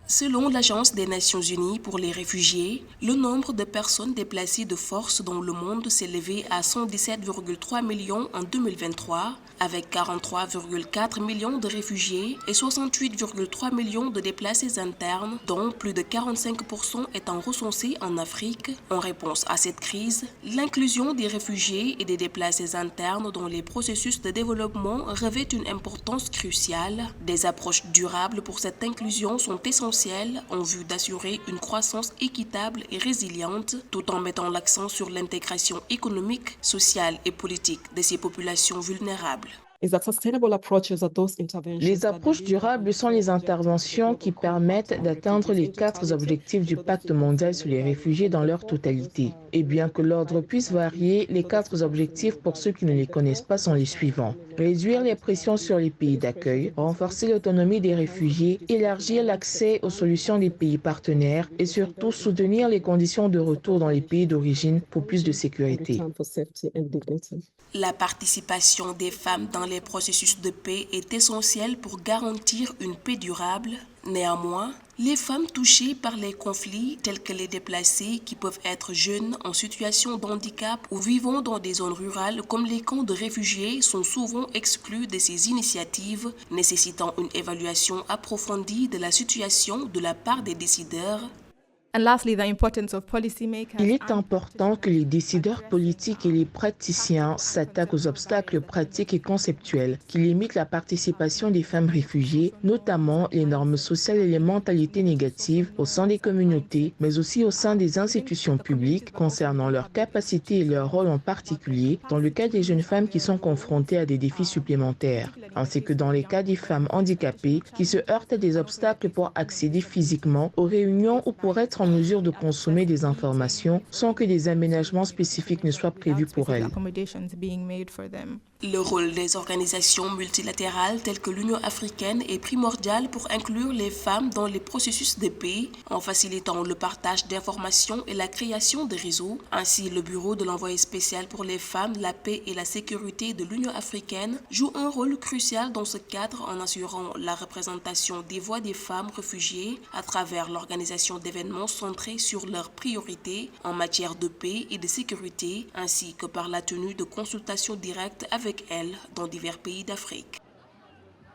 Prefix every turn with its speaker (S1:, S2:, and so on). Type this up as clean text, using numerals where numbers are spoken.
S1: Selon l'Agence des Nations Unies pour les réfugiés, le nombre de personnes déplacées de force dans le monde s'est élevé à 117,3 millions en 2023, avec 43,4 millions de réfugiés et 68,3 millions de déplacés internes, dont plus de 45% étant recensés en Afrique. En réponse à cette crise, l'inclusion des réfugiés et des déplacés internes dans les processus de développement revêt une importance cruciale. Des approches durables pour cette inclusion sont essentielles en vue d'assurer une croissance équitable et résiliente, tout en mettant l'accent sur l'intégration économique, sociale et politique de ces populations vulnérables.
S2: Les approches durables sont les interventions qui permettent d'atteindre les 4 objectifs du Pacte mondial sur les réfugiés dans leur totalité. Et bien que l'ordre puisse varier, les 4 objectifs, pour ceux qui ne les connaissent pas, sont les suivants. Réduire les pressions sur les pays d'accueil, renforcer l'autonomie des réfugiés, élargir l'accès aux solutions des pays partenaires et surtout soutenir les conditions de retour dans les pays d'origine pour plus de sécurité.
S1: La participation des femmes dans les processus de paix est essentielle pour garantir une paix durable. Néanmoins, les femmes touchées par les conflits, telles que les déplacés qui peuvent être jeunes, en situation de handicap ou vivant dans des zones rurales comme les camps de réfugiés, sont souvent exclues de ces initiatives, nécessitant une évaluation approfondie de la situation de la part des décideurs.
S2: Il est important que les décideurs politiques et les praticiens s'attaquent aux obstacles pratiques et conceptuels qui limitent la participation des femmes réfugiées, notamment les normes sociales et les mentalités négatives au sein des communautés, mais aussi au sein des institutions publiques concernant leurs capacités et leur rôle en particulier dans le cas des jeunes femmes qui sont confrontées à des défis supplémentaires, ainsi que dans les cas des femmes handicapées qui se heurtent à des obstacles pour accéder physiquement aux réunions ou pour être en mesure de consommer des informations sans que des aménagements spécifiques ne soient prévus pour elles.
S1: Le rôle des organisations multilatérales telles que l'Union africaine est primordial pour inclure les femmes dans les processus de paix en facilitant le partage d'informations et la création de réseaux. Ainsi, le bureau de l'envoyé spécial pour les femmes, la paix et la sécurité de l'Union africaine joue un rôle crucial dans ce cadre en assurant la représentation des voix des femmes réfugiées à travers l'organisation d'événements centrés sur leurs priorités en matière de paix et de sécurité, ainsi que par la tenue de consultations directes avec elles dans divers pays d'Afrique.